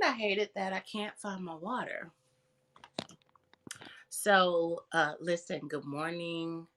I hate it that I can't find my water. So, listen, good morning,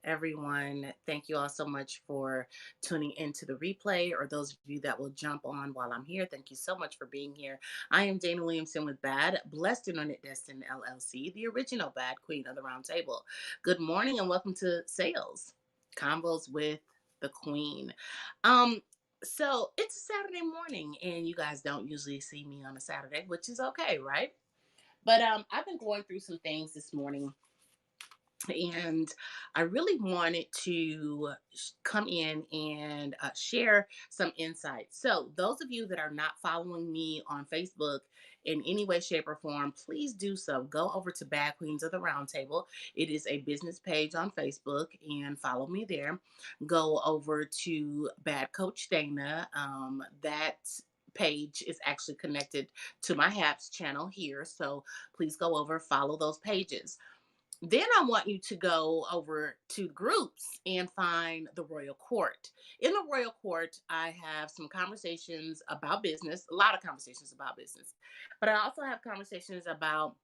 everyone. Thank you all so much for tuning into the replay, or those of you that will jump on while I'm here. Thank you so much for being here. I am Dana Williamson with B.A.D, Blessed and Unit Destined LLC, the original B.A.D Queen of the Round Table. Good morning and welcome to Sales Convos with the Queen. Um, so it's a Saturday morning, and you guys don't usually see me on a Saturday, which is okay, right? But I've been going through some things this morning, and I really wanted to come in and share some insights. So, those of you that are not following me on Facebook in any way, shape, or form, please do so. Go over to Bad Queens of the Roundtable. It is a business page on Facebook, and follow me there. Go over to Bad Coach Dana. That page is actually connected to my HAPS channel here. So please go over, follow those pages. Then I want you to go over to groups and find the Royal Court. In the Royal Court, I have some conversations about business, a lot of conversations about business, but I also have conversations about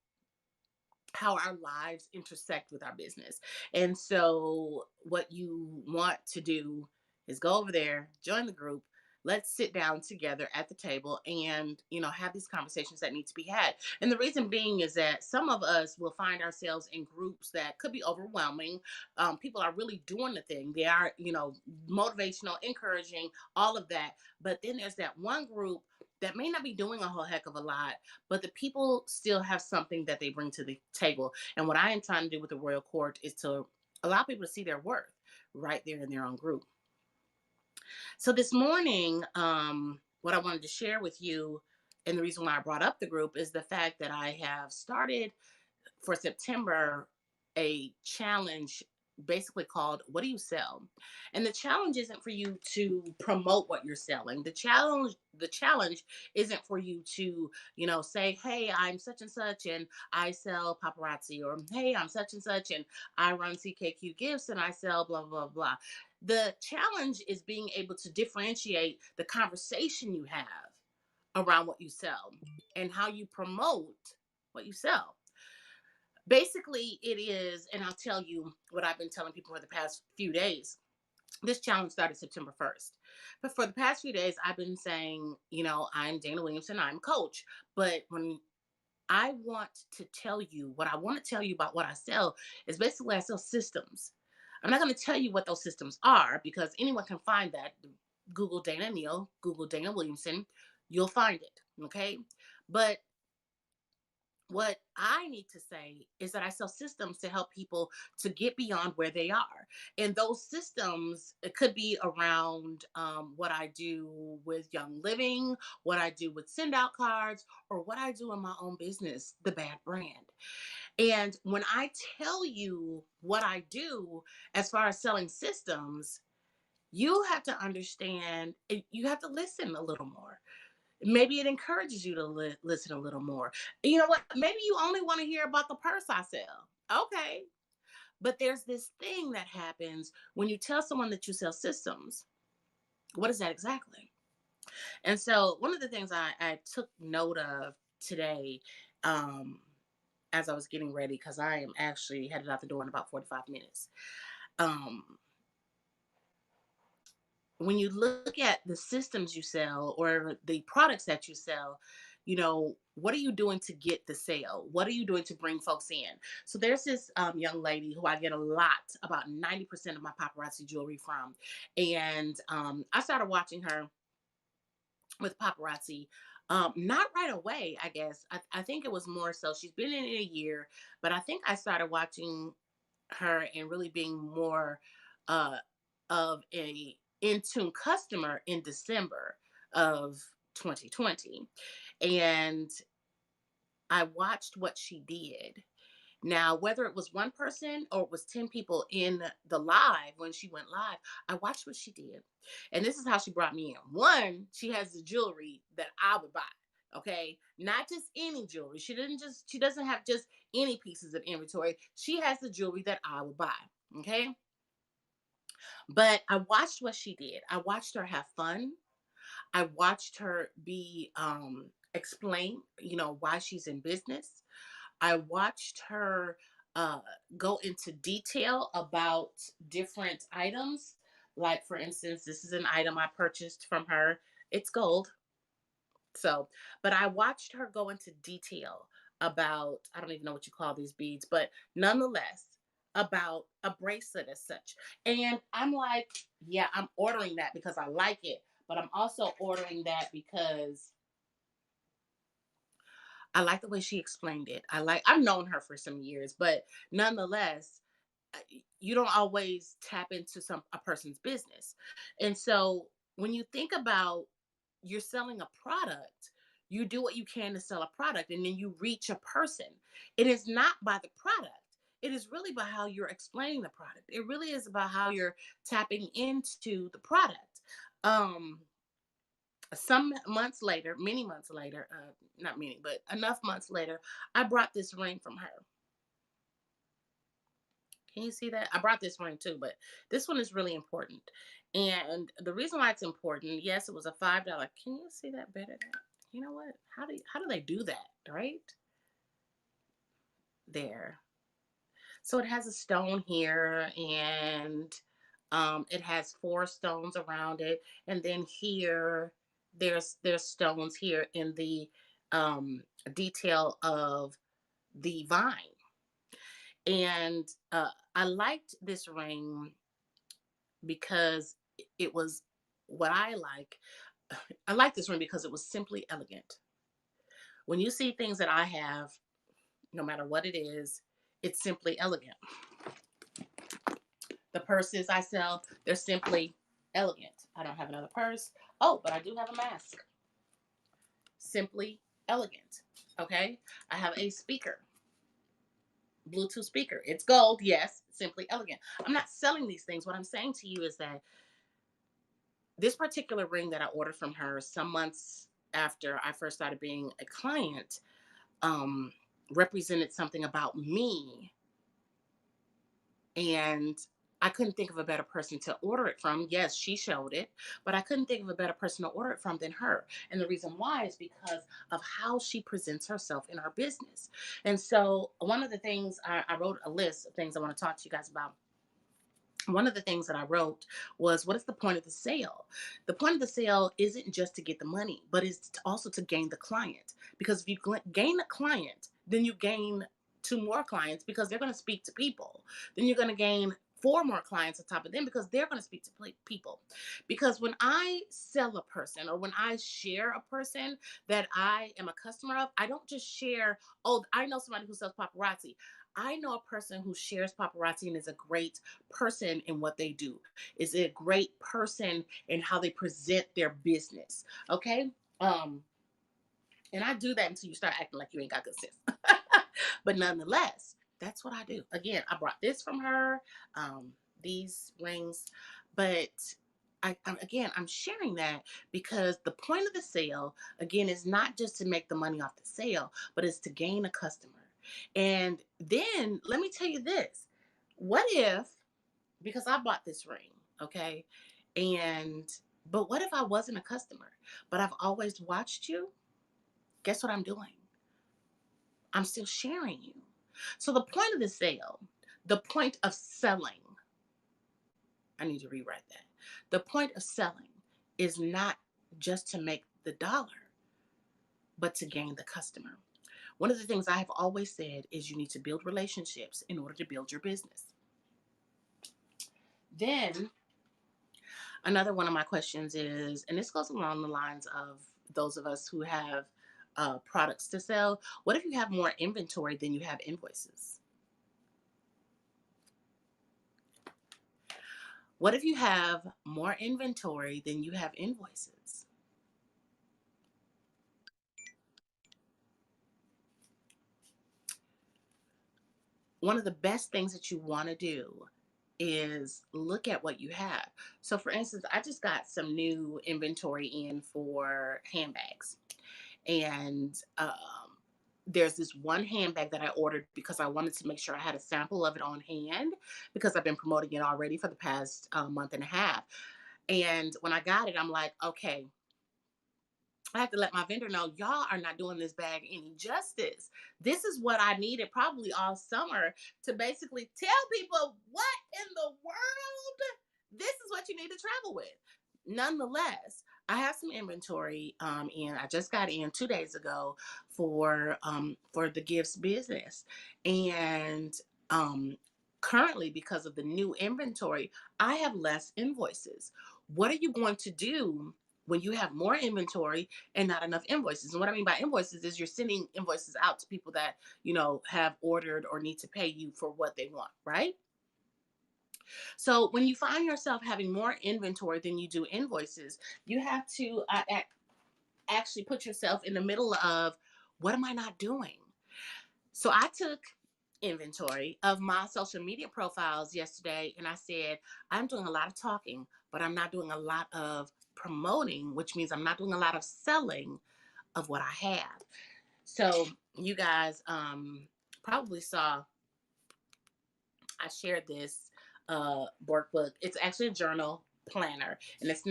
how our lives intersect with our business. And so, what you want to do is go over there, join the group. Let's sit down together at the table and, have these conversations that need to be had. And the reason being is that some of us will find ourselves in groups that could be overwhelming. People are really doing the thing. They are, motivational, encouraging, all of that. But then there's that one group that may not be doing a whole heck of a lot, but the people still have something that they bring to the table. And what I am trying to do with the Royal Court is to allow people to see their worth right there in their own group. So this morning, what I wanted to share with you, and the reason why I brought up the group, is the fact that I have started for September a challenge basically called "What do you sell?" And the challenge isn't for you to promote what you're selling. The challenge isn't for you to, say, "Hey, I'm such and such and I sell paparazzi," or "Hey, I'm such and such and I run CKQ gifts and I sell blah blah blah." The challenge is being able to differentiate the conversation you have around what you sell and how you promote what you sell. Basically, it is, and I'll tell you what I've been telling people for the past few days. This challenge started September 1st. But for the past few days, I've been saying, I'm Dana Williamson, I'm a coach. But when I want to tell you what I want to tell you about what I sell, is basically I sell systems. I'm not going to tell you what those systems are because anyone can find that. Google Dana Neal, Google Dana Williamson, you'll find it. Okay. But what I need to say is that I sell systems to help people to get beyond where they are. And those systems, it could be around what I do with Young Living, what I do with send out cards, or what I do in my own business, the B.A.D brand. And when I tell you what I do as far as selling systems, you have to understand, you have to listen a little more. Maybe it encourages you to listen a little more. You know what? Maybe you only want to hear about the purse I sell. Okay. But there's this thing that happens when you tell someone that you sell systems. What is that exactly? And so, one of the things I took note of today, um, as I was getting ready, because I am actually headed out the door in about 45 minutes. Um, when you look at the systems you sell or the products that you sell, what are you doing to get the sale? What are you doing to bring folks in? So there's this young lady who I get a lot, about 90% of my paparazzi jewelry from. And I started watching her with paparazzi. Not right away, I guess. I think it was more so she's been in it a year, but I think I started watching her and really being more uh, of a in tune customer in December of 2020. And I watched what she did. Now, whether it was one person or it was 10 people in the live when she went live, I watched what she did. And this is how she brought me in. One, she has the jewelry that I would buy. Okay. Not just any jewelry. She doesn't have just any pieces of inventory. She has the jewelry that I would buy. Okay. But I watched what she did. I watched her have fun. I watched her be explain, why she's in business. I watched her uh, go into detail about different items. Like, for instance, this is an item I purchased from her. It's gold. So, but I watched her go into detail about, I don't even know what you call these beads, but nonetheless, about a bracelet as such. And I'm like, yeah, I'm ordering that because I like it. But I'm also ordering that because I like the way she explained it. I've known her for some years, but nonetheless, uh, you don't always tap into a person's business. And so when you think about you're selling a product, you do what you can to sell a product and then you reach a person. It is not by the product. It is really by how you're explaining the product. It really is about how you're tapping into the product. Um, some months later, many months later, not many, but enough months later, I brought this ring from her. Can you see that? I brought this ring too, but this one is really important. And the reason why it's important, yes, it was a $5. Can you see that better? You know what? How do they do that? Right there. So it has a stone here, and it has four stones around it, and then here there's stones here in the um, detail of the vine. And I liked this ring because it was what I like. I like this ring because it was simply elegant. When you see things that I have, no matter what it is, it's simply elegant. The purses I sell, they're simply elegant. I don't have another purse. Oh, but I do have a mask. Simply elegant. Okay. I have a speaker, Bluetooth speaker. It's gold. Yes. Simply elegant. I'm not selling these things. What I'm saying to you is that this particular ring that I ordered from her some months after I first started being a client um, represented something about me. And I couldn't think of a better person to order it from. Yes, she showed it, but I couldn't think of a better person to order it from than her. And the reason why is because of how she presents herself in her business. And so, one of the things I wrote a list of things I want to talk to you guys about. One of the things that I wrote was, what is the point of the sale? The point of the sale isn't just to get the money, but it's also to gain the client. Because if you gain a client, then you gain two more clients because they're going to speak to people. Then you're going to gain four more clients on top of them because they're going to speak to people. Because when I sell a person or when I share a person that I am a customer of, I don't just share, oh, I know somebody who sells paparazzi. I know a person who shares paparazzi and is a great person in what they do, is a great person in how they present their business. Okay. Um, and I do that until you start acting like you ain't got good sense. But nonetheless, that's what I do. Again, I brought this from her, um, these rings, but I'm sharing that because the point of the sale, again, is not just to make the money off the sale, but it's to gain a customer. And then let me tell you this: what if, because I bought this ring, okay, and but what if I wasn't a customer, but I've always watched you? Guess what I'm doing? I'm still sharing you. So the point of the sale, the point of selling, I need to rewrite that. The point of selling is not just to make the dollar, but to gain the customer. One of the things I have always said is you need to build relationships in order to build your business. Then another one of my questions is, and this goes along the lines of those of us who have products to sell, what if you have more inventory than you have invoices? What if you have more inventory than you have invoices? One of the best things that you want to do is look at what you have. So, for instance, I just got some new inventory in for handbags. And there's this one handbag that I ordered because I wanted to make sure I had a sample of it on hand because I've been promoting it already for the past month and a half. And when I got it, I'm like, okay, I have to let my vendor know y'all are not doing this bag any justice. This is what I needed probably all summer to basically tell people what in the world this is what you need to travel with. Nonetheless, I have some inventory, and I just got in 2 days ago for the gifts business, and um, currently because of the new inventory, I have less invoices. What are you going to do when you have more inventory and not enough invoices? And what I mean by invoices is you're sending invoices out to people that have ordered or need to pay you for what they want, right? So when you find yourself having more inventory than you do invoices, you have to actually put yourself in the middle of, what am I not doing? So I took inventory of my social media profiles yesterday, and I said, I'm doing a lot of talking, but I'm not doing a lot of promoting, which means I'm not doing a lot of selling of what I have. So you guys probably saw I shared this workbook. It's actually a journal planner, and it's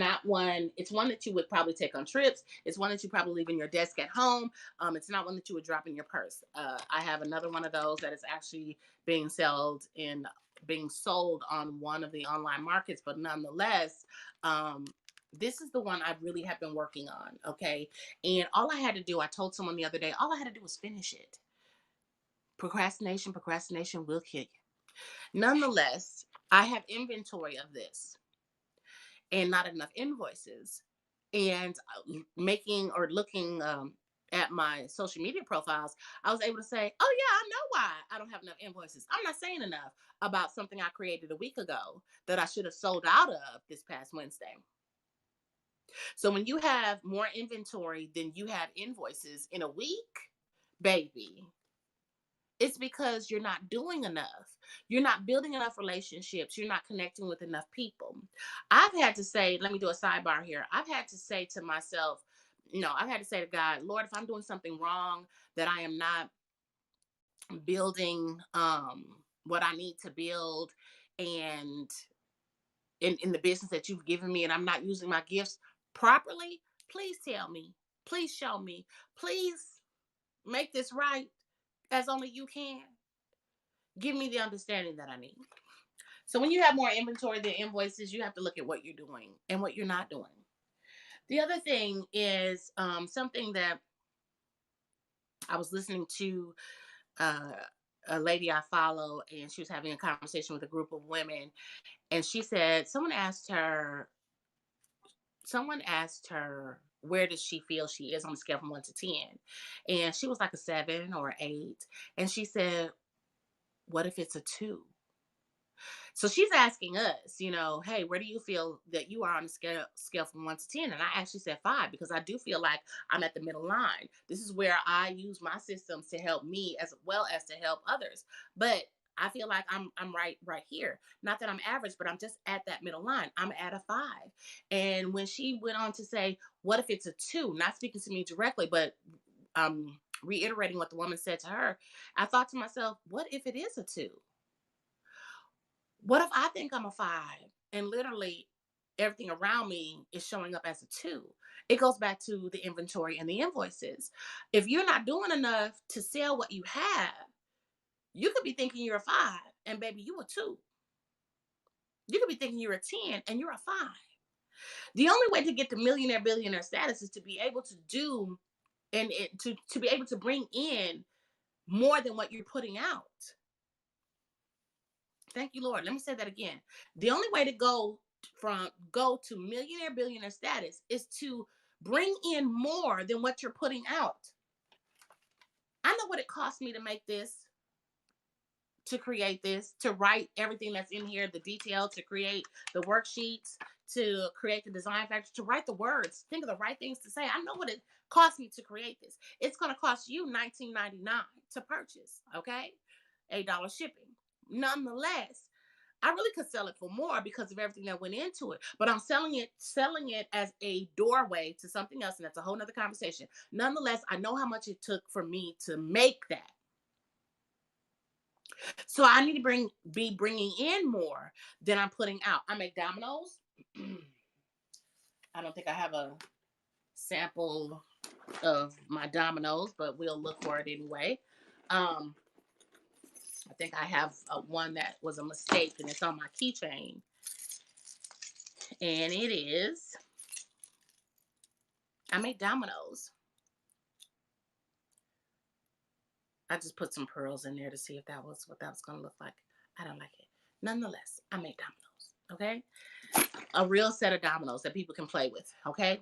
one that you would probably take on trips. It's one that you probably leave in your desk at home. It's not one that you would drop in your purse. I have another one of those that is actually being sold on one of the online markets, but nonetheless, this is the one I really have been working on. Okay. And all I had to do, I told someone the other day, all I had to do was finish it. Procrastination will kill you. Nonetheless, I have inventory of this and not enough invoices. And making or looking at my social media profiles, I was able to say, oh, yeah, I know why I don't have enough invoices. I'm not saying enough about something I created a week ago that I should have sold out of this past Wednesday. So when you have more inventory than you have invoices in a week, baby, it's because you're not doing enough. You're not building enough relationships. You're not connecting with enough people. I've had to say, let me do a sidebar here. I've had to say to myself, no, I've had to say to God, Lord, if I'm doing something wrong, that I am not building what I need to build, and in the business that you've given me, and I'm not using my gifts properly, please tell me. Please show me. Please make this right as only you can. Give me the understanding that I need. So when you have more inventory than invoices, you have to look at what you're doing and what you're not doing. The other thing is something that I was listening to uh, a lady I follow, and she was having a conversation with a group of women, and she said someone asked her where does she feel she is on a scale from 1 to 10, and she was like a 7 or 8, and she said, "What if it's a 2?" So she's asking us, hey, where do you feel that you are on a scale from 1 to 10? And I actually said 5, because I do feel like I'm at the middle line. This is where I use my systems to help me as well as to help others. But I feel like I'm right here. Not that I'm average, but I'm just at that middle line. I'm at a 5. And when she went on to say, what if it's a 2? Not speaking to me directly, but reiterating what the woman said to her, I thought to myself, what if it is a 2? What if I think I'm a 5 and literally everything around me is showing up as a 2? It goes back to the inventory and the invoices. If you're not doing enough to sell what you have, you could be thinking you're a 5 and baby, you a 2. You could be thinking you're a 10 and you're a 5. The only way to get to millionaire billionaire status is to be able to do to be able to bring in more than what you're putting out. Thank you, Lord. Let me say that again. The only way to go to millionaire billionaire status is to bring in more than what you're putting out. I know what it cost me to make this, to create this, to write everything that's in here, the detail, to create the worksheets, to create the design factor, to write the words, think of the right things to say. I know what it cost me to create this. It's going to cost you $19.99 to purchase, okay? $8 shipping. Nonetheless, I really could sell it for more because of everything that went into it. But I'm selling it as a doorway to something else, and that's a whole nother conversation. Nonetheless, I know how much it took for me to make that. So I need to be bringing in more than I'm putting out. I make dominoes. I don't think I have a sample. of my dominoes, but we'll look for it anyway. Um, I think I have one that was a mistake and it's on my keychain. And it is, I make dominoes. I just put some pearls in there to see if that was what that was going to look like. I don't like it. Nonetheless, I make dominoes. Okay. A real set of dominoes that people can play with. Okay.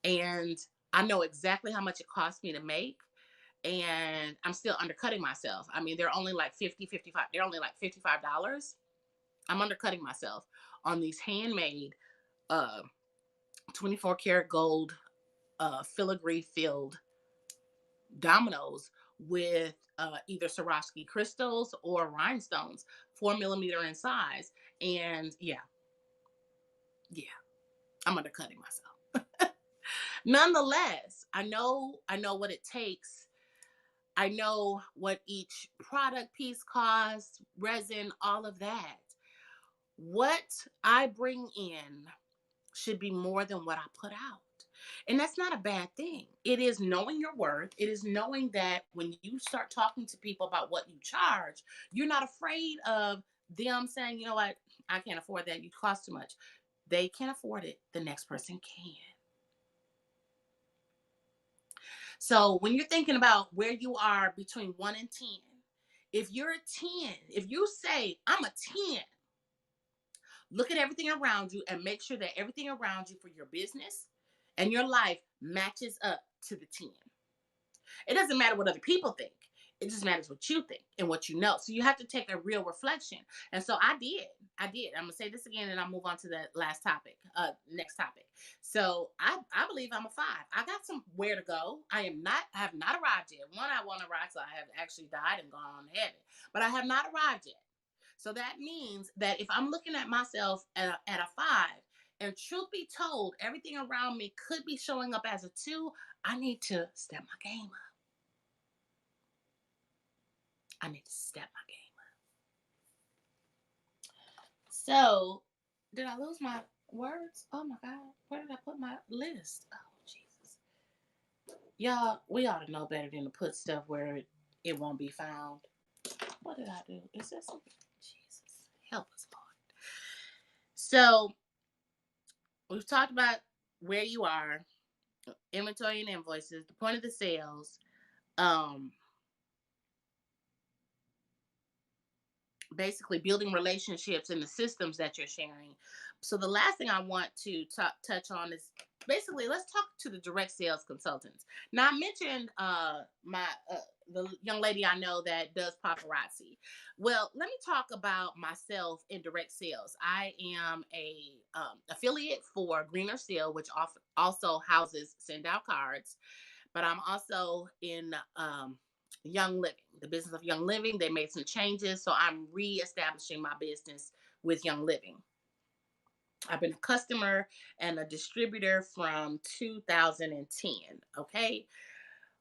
And I know exactly how much it cost me to make. And I'm still undercutting myself. I mean, they're only like 50, 55. They're only like $55. I'm undercutting myself on these handmade uh 24 karat gold filigree filled dominoes with either Swarovski crystals or rhinestones, 4 millimeter in size. And yeah, I'm undercutting myself. Nonetheless, I know what it takes. I know what each product piece costs, resin, all of that. What I bring in should be more than what I put out. And that's not a bad thing. It is knowing your worth. It is knowing that when you start talking to people about what you charge, you're not afraid of them saying, you know what, I can't afford that. You cost too much. They can't afford it. The next person can. So when you're thinking about where you are between 1 and 10, if you're a 10, if you say, I'm a 10, look at everything around you and make sure that everything around you for your business and your life matches up to the 10. It doesn't matter what other people think. It just matters what you think and what you know. So you have to take a real reflection. And so I did. I did. I'm gonna say this again and I'll move on to the last topic, next topic. So I believe I'm a 5. I got somewhere to go. I have not arrived yet. One, I want to arrive, so I have actually died and gone on to heaven. But I have not arrived yet. So that means that if I'm looking at myself at a 5, and truth be told, everything around me could be showing up as a 2, I need to step my game up. I need to step my game up. So, did I lose my words? Oh my God. Where did I put my list? Oh, Jesus. Y'all, we ought to know better than to put stuff where it won't be found. What did I do? Is this something? Jesus. Help us, Lord. So, we've talked about where you are, inventory and invoices, the point of the sales, um, basically building relationships and the systems that you're sharing. So the last thing I want to touch on is basically let's talk to the direct sales consultants. Now I mentioned my the young lady I know that does paparazzi. Well, let me talk about myself in direct sales. I am a affiliate for Greener Seal, which also houses Send Out Cards, but I'm also in Young Living, the business of Young Living. They made some changes, so I'm reestablishing my business with Young Living. I've been a customer and a distributor from 2010. Okay,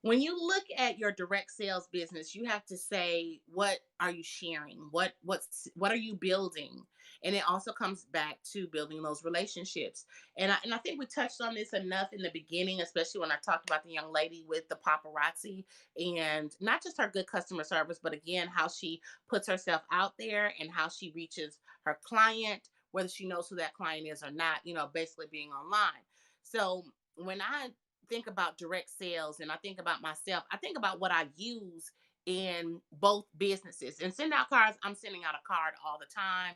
when you look at your direct sales business, you have to say, what are you sharing? What are you building? And it also comes back to building those relationships. And I think we touched on this enough in the beginning, especially when I talked about the young lady with the paparazzi, and not just her good customer service, but again how she puts herself out there and how she reaches her client, whether she knows who that client is or not, basically being online. So when I think about direct sales and I think about myself, I think about what I use in both businesses. And Send Out Cards, I'm sending out a card all the time.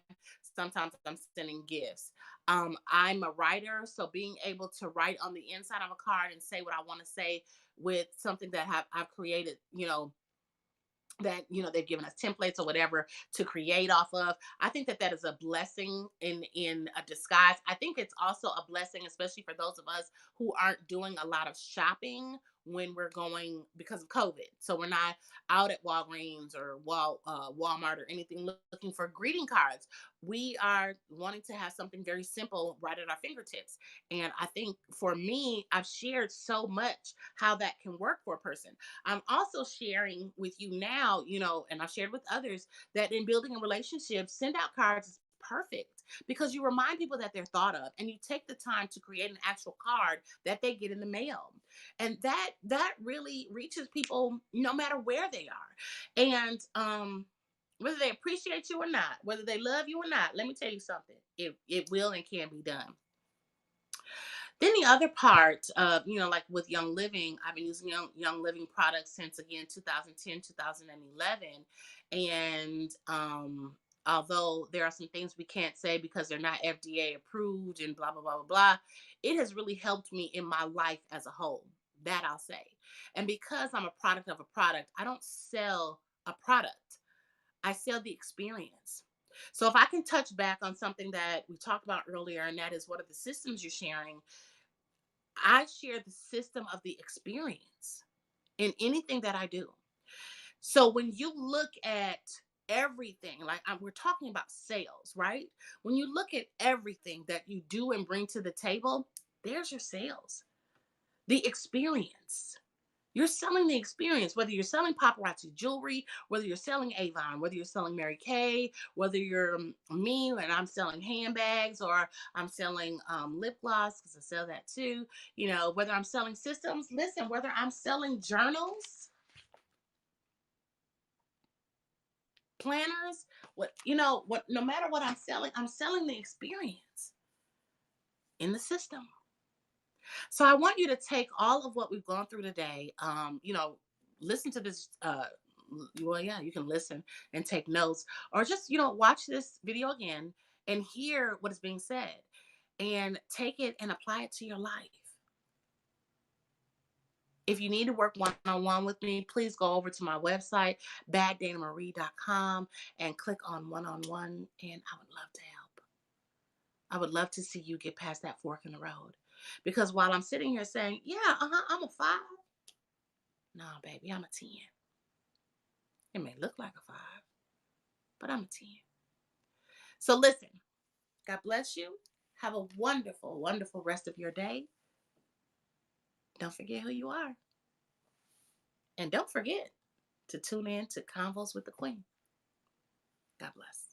Sometimes I'm sending gifts. I'm a writer, so being able to write on the inside of a card and say what I want to say with something that I've created, that they've given us templates or whatever to create off of. I think that is a blessing in a disguise. I think it's also a blessing, especially for those of us who aren't doing a lot of shopping when we're going because of COVID. So we're not out at Walgreens or Walmart or anything looking for greeting cards. We are wanting to have something very simple right at our fingertips. And I think for me, I've shared so much how that can work for a person. I'm also sharing with you now, and I've shared with others that in building a relationship, Send Out Cards is perfect because you remind people that they're thought of, and you take the time to create an actual card that they get in the mail. And that really reaches people no matter where they are. And whether they appreciate you or not, whether they love you or not, let me tell you something. It will and can be done. Then the other part of, like with Young Living, I've been using Young Living products since, again, 2010, 2011. And although there are some things we can't say because they're not FDA approved and blah, blah, blah, blah, blah, it has really helped me in my life as a whole. That I'll say. And because I'm a product of a product, I don't sell a product, I sell the experience. So if I can touch back on something that we talked about earlier, and that is, what are the systems you're sharing? I share the system of the experience in anything that I do. So when you look at everything, like we're talking about sales, right? When you look at everything that you do and bring to the table, there's your sales, the experience. You're selling the experience, whether you're selling paparazzi jewelry, whether you're selling Avon, whether you're selling Mary Kay, whether you're me and I'm selling handbags, or I'm selling lip gloss because I sell that too. Whether I'm selling systems, listen, whether I'm selling journals, planners, no matter what I'm selling the experience in the system. So I want you to take all of what we've gone through today. Listen to this. Well, yeah, you can listen and take notes, or just watch this video again and hear what is being said, and take it and apply it to your life. If you need to work one-on-one with me, please go over to my website, baddanamarie.com, and click on one-on-one, and I would love to help. I would love to see you get past that fork in the road. Because while I'm sitting here saying, yeah, I'm a 5, no, baby, I'm a 10. It may look like a 5, but I'm a 10. So listen, God bless you. Have a wonderful, wonderful rest of your day. Don't forget who you are. And don't forget to tune in to Convos with the Queen. God bless.